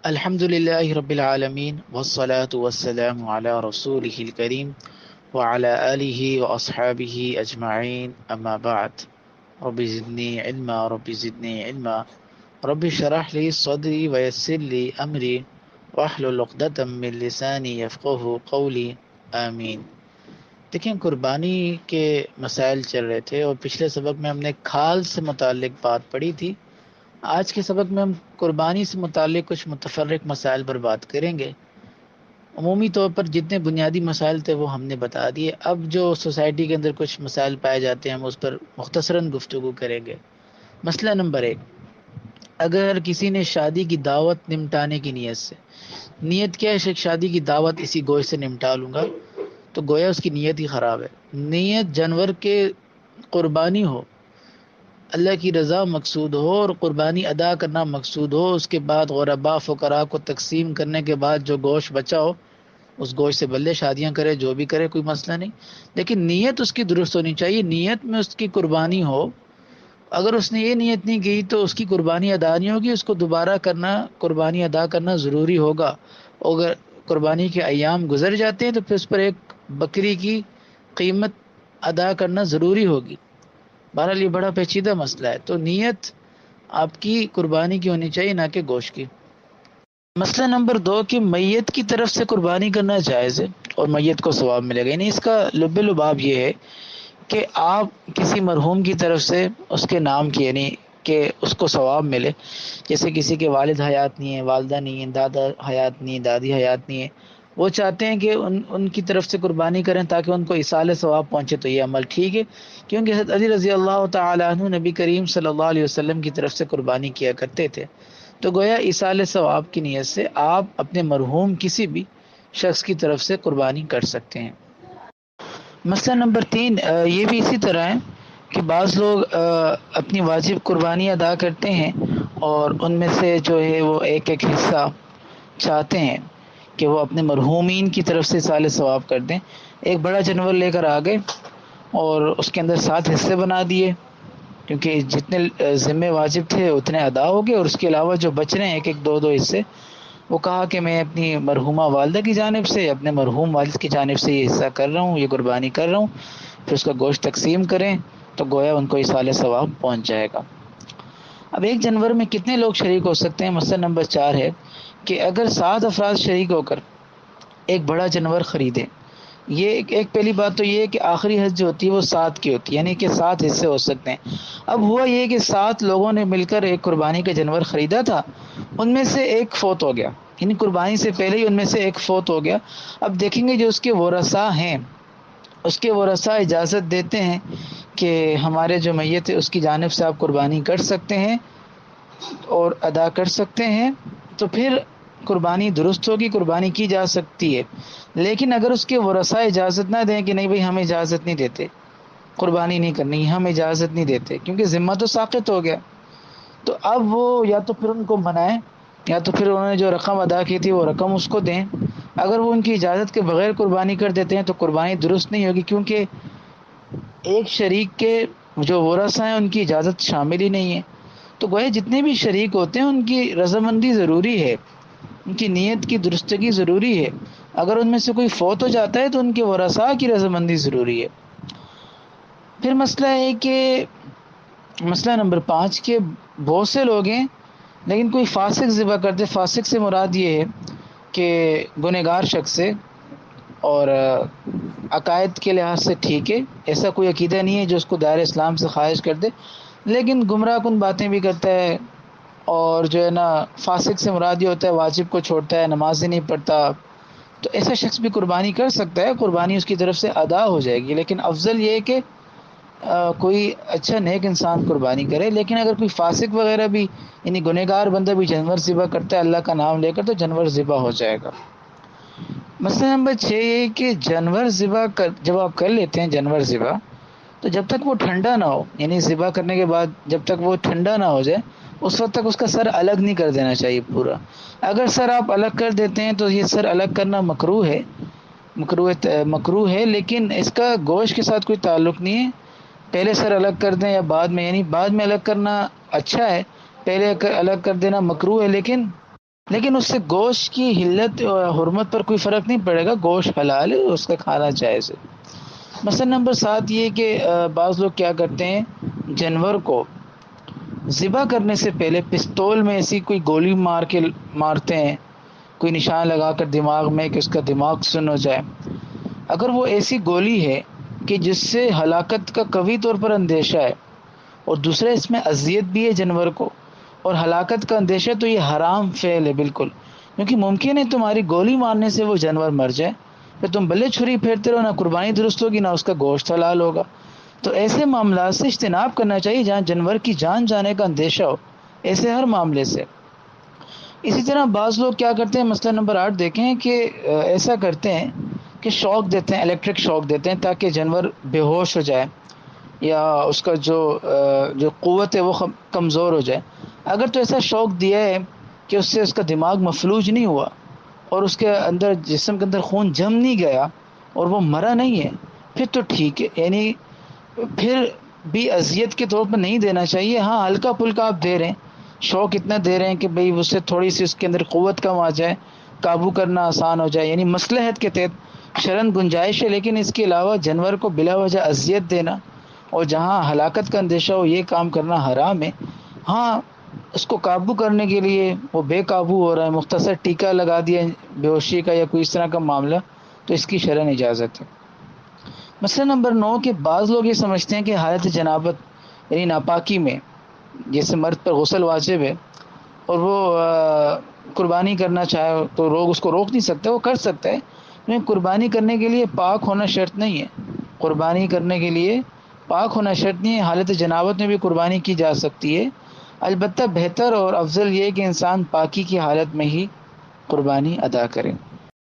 الحمدللہ رب العالمین والصلاة والسلام علی رسولہ الکریم وعلی آلہ واصحابہ اجمعین اما بعد رب زدنی علما رب زدنی علما رب شرح لی صدری ویسر لی امری واحلل عقدۃ من لسانی یفقہوا قولی آمین۔ دیکھیں، قربانی کے مسائل چل رہے تھے اور پچھلے سبق میں ہم نے کھال سے متعلق بات پڑھی تھی۔ آج کے سبق میں ہم قربانی سے متعلق کچھ متفرق مسائل پر بات کریں گے۔ عمومی طور پر جتنے بنیادی مسائل تھے وہ ہم نے بتا دیے۔ اب جو سوسائٹی کے اندر کچھ مسائل پائے جاتے ہیں ہم اس پر مختصراً گفتگو کریں گے۔ مسئلہ نمبر 1، اگر کسی نے شادی کی دعوت نمٹانے کی نیت کیا ہے، شادی کی دعوت اسی گوشت سے نمٹا لوں گا، تو گویا اس کی نیت ہی خراب ہے۔ نیت جانور کے قربانی ہو، اللہ کی رضا مقصود ہو اور قربانی ادا کرنا مقصود ہو، اس کے بعد غرباء فقراء کو تقسیم کرنے کے بعد جو گوشت بچا ہو اس گوشت سے بلے شادیاں کرے، جو بھی کرے، کوئی مسئلہ نہیں، لیکن نیت اس کی درست ہونی چاہیے، نیت میں اس کی قربانی ہو۔ اگر اس نے یہ نیت نہیں کی تو اس کی قربانی ادا نہیں ہوگی، اس کو دوبارہ قربانی ادا کرنا ضروری ہوگا۔ اگر قربانی کے ایام گزر جاتے ہیں تو پھر اس پر ایک بکری کی قیمت ادا کرنا ضروری ہوگی۔ بہرحال یہ بڑا پیچیدہ مسئلہ ہے، تو نیت آپ کی قربانی کی ہونی چاہیے، نہ کہ گوشت کی۔ مسئلہ نمبر 2 کہ میت کی طرف سے قربانی کرنا جائز ہے اور میت کو ثواب ملے گا، یعنی اس کا لب لباب یہ ہے کہ آپ کسی مرحوم کی طرف سے اس کے نام کی، یعنی کہ اس کو ثواب ملے، جیسے کسی کے والد حیات نہیں ہیں، والدہ نہیں ہیں، دادا حیات نہیں ہیں، دادی حیات نہیں ہیں، وہ چاہتے ہیں کہ ان کی طرف سے قربانی کریں تاکہ ان کو ایصال ثواب پہنچے، تو یہ عمل ٹھیک ہے، کیونکہ حضرت علی رضی اللہ تعالیٰ عنہ نبی کریم صلی اللہ علیہ وسلم کی طرف سے قربانی کیا کرتے تھے، تو گویا ایصال ثواب کی نیت سے آپ اپنے مرحوم کسی بھی شخص کی طرف سے قربانی کر سکتے ہیں۔ مسئلہ نمبر 3 یہ بھی اسی طرح ہے کہ بعض لوگ اپنی واجب قربانی ادا کرتے ہیں اور ان میں سے جو ہے وہ ایک حصہ چاہتے ہیں کہ وہ اپنے مرحومین کی طرف سے سال ثواب کر دیں۔ ایک بڑا جانور لے کر آ گئے اور اس کے اندر 7 حصے بنا دیے، کیونکہ جتنے ذمے واجب تھے اتنے ادا ہو گئے، اور اس کے علاوہ جو بچ رہے ہیں ایک 2 حصے، وہ کہا کہ میں اپنی مرحومہ والدہ کی جانب سے، اپنے مرحوم والد کی جانب سے یہ حصہ کر رہا ہوں، یہ قربانی کر رہا ہوں، پھر اس کا گوشت تقسیم کریں تو گویا ان کو ایصال ثواب پہنچ جائے گا۔ اب ایک جانور میں کتنے لوگ شریک ہو سکتے ہیں؟ مسئلہ نمبر 4 ہے کہ اگر 7 افراد شریک ہو کر ایک بڑا جانور خریدیں، یہ ایک پہلی بات تو یہ ہے کہ آخری حص جو ہوتی ہے وہ 7 کی ہوتی ہے، یعنی کہ 7 حصے ہو سکتے ہیں۔ اب ہوا یہ کہ 7 لوگوں نے مل کر ایک قربانی کا جانور خریدا تھا، ان میں سے ایک فوت ہو گیا، یعنی قربانی سے پہلے ہی ان میں سے ایک فوت ہو گیا۔ اب دیکھیں گے جو اس کے ورثاء ہیں، اس کے ورثاء اجازت دیتے ہیں کہ ہمارے جو میت ہے اس کی جانب سے آپ قربانی کر سکتے ہیں اور ادا کر سکتے ہیں، تو پھر قربانی درست ہوگی، قربانی کی جا سکتی ہے۔ لیکن اگر اس کے ورثاء اجازت نہ دیں کہ نہیں بھئی ہم اجازت نہیں دیتے، قربانی نہیں کرنی، ہم اجازت نہیں دیتے، کیونکہ ذمہ تو ساقط ہو گیا، تو اب وہ یا تو پھر ان کو منائیں، یا تو پھر انہوں نے جو رقم ادا کی تھی وہ رقم اس کو دیں۔ اگر وہ ان کی اجازت کے بغیر قربانی کر دیتے ہیں تو قربانی درست نہیں ہوگی، کیونکہ ایک شریک کے جو ورثاء ہیں ان کی اجازت شامل ہی نہیں ہے۔ تو گویا جتنے بھی شریک ہوتے ہیں ان کی رضامندی ضروری ہے، ان کی نیت کی درستگی ضروری ہے۔ اگر ان میں سے کوئی فوت ہو جاتا ہے تو ان کے ورثاء کی رضامندی ضروری ہے۔ پھر مسئلہ ہے کہ مسئلہ نمبر 5 کہ بہت سے لوگ ہیں لیکن کوئی فاسق ذبح کرتے، فاسق سے مراد یہ ہے کہ گنہگار شخص ہے اور عقائد کے لحاظ سے ٹھیک ہے، ایسا کوئی عقیدہ نہیں ہے جو اس کو دائرہ اسلام سے خارج کر دے، لیکن گمراہ کن باتیں بھی کرتا ہے، اور جو ہے نا فاسق سے مراد یہ ہوتا ہے واجب کو چھوڑتا ہے، نماز نہیں پڑھتا، تو ایسا شخص بھی قربانی کر سکتا ہے، قربانی اس کی طرف سے ادا ہو جائے گی، لیکن افضل یہ ہے کہ کوئی اچھا نیک انسان قربانی کرے۔ لیکن اگر کوئی فاسق وغیرہ بھی، یعنی گنہگار بندہ بھی جانور ذبح کرتا ہے اللہ کا نام لے کر، تو جانور ذبح ہو جائے گا۔ مسئلہ نمبر 6 یہ کہ جانور ذبح جب آپ کر لیتے ہیں جانور ذبح، تو جب تک وہ ٹھنڈا نہ ہو، یعنی ذبح کرنے کے بعد جب تک وہ ٹھنڈا نہ ہو جائے اس وقت تک اس کا سر الگ نہیں کر دینا چاہیے پورا۔ اگر سر آپ الگ کر دیتے ہیں تو یہ سر الگ کرنا مکروہ ہے، مکروہ ہے، لیکن اس کا گوشت کے ساتھ کوئی تعلق نہیں ہے۔ پہلے سر الگ کر دیں یا بعد میں، یعنی بعد میں الگ کرنا اچھا ہے، پہلے الگ کر دینا مکروہ ہے، لیکن اس سے گوشت کی حلت اور حرمت پر کوئی فرق نہیں پڑے گا، گوشت حلال ہے، اس کا کھانا جائز ہے۔ مسئلہ نمبر 7 یہ کہ بعض لوگ کیا کرتے ہیں، جانور کو ذبح کرنے سے پہلے پستول میں ایسی کوئی گولی مارتے ہیں، کوئی نشان لگا کر دماغ میں کہ اس کا دماغ سن ہو جائے۔ اگر وہ ایسی گولی ہے کہ جس سے ہلاکت کا قوی طور پر اندیشہ ہے، اور دوسرے اس میں اذیت بھی ہے جانور کو اور ہلاکت کا اندیشہ، تو یہ حرام فعل ہے بالکل، کیونکہ ممکن ہے تمہاری گولی مارنے سے وہ جانور مر جائے، پھر تم بلے چھری پھیرتے رہو، نہ قربانی درست ہوگی نہ اس کا گوشت حلال ہوگا۔ تو ایسے معاملات سے اجتناب کرنا چاہیے جہاں جانور کی جان جانے کا اندیشہ ہو، ایسے ہر معاملے سے۔ اسی طرح بعض لوگ کیا کرتے ہیں، مسئلہ نمبر 8 دیکھیں کہ ایسا کرتے ہیں کہ شوق دیتے ہیں، الیکٹرک شوق دیتے ہیں تاکہ جانور بے ہوش ہو جائے یا اس کا جو قوت ہے وہ کمزور ہو جائے۔ اگر تو ایسا شوق دیا ہے کہ اس سے اس کا دماغ مفلوج نہیں ہوا اور اس کے اندر جسم کے اندر خون جم نہیں گیا اور وہ مرا نہیں ہے، پھر تو ٹھیک ہے، یعنی پھر بھی اذیت کے طور پر نہیں دینا چاہیے۔ ہاں ہلکا پھلکا آپ دے رہے ہیں، شوق اتنا دے رہے ہیں کہ بھئی اس سے تھوڑی سی اس کے اندر قوت کم آ جائے، قابو کرنا آسان ہو جائے، یعنی مصلحت کے تحت شرعاً گنجائش ہے، لیکن اس کے علاوہ جانور کو بلا وجہ اذیت دینا اور جہاں ہلاکت کا اندیشہ ہو یہ کام کرنا حرام ہے۔ ہاں اس کو قابو کرنے کے لیے وہ بے قابو ہو رہا ہے، مختصر ٹیکہ لگا دیا بے ہوشی کا یا کوئی اس طرح کا معاملہ، تو اس کی شرعاً اجازت ہے۔ مسئلہ نمبر 9 کہ بعض لوگ یہ سمجھتے ہیں کہ حالت جنابت یعنی ناپاکی میں، جیسے مرد پر غسل واجب ہے اور وہ قربانی کرنا چاہے تو لوگ اس کو روک نہیں سکتے، وہ کر سکتا ہے، لیکن قربانی کرنے کے لیے پاک ہونا شرط نہیں ہے۔ قربانی کرنے کے لیے پاک ہونا شرط نہیں ہے، حالت جنابت میں بھی قربانی کی جا سکتی ہے، البتہ بہتر اور افضل یہ ہے کہ انسان پاکی کی حالت میں ہی قربانی ادا کرے۔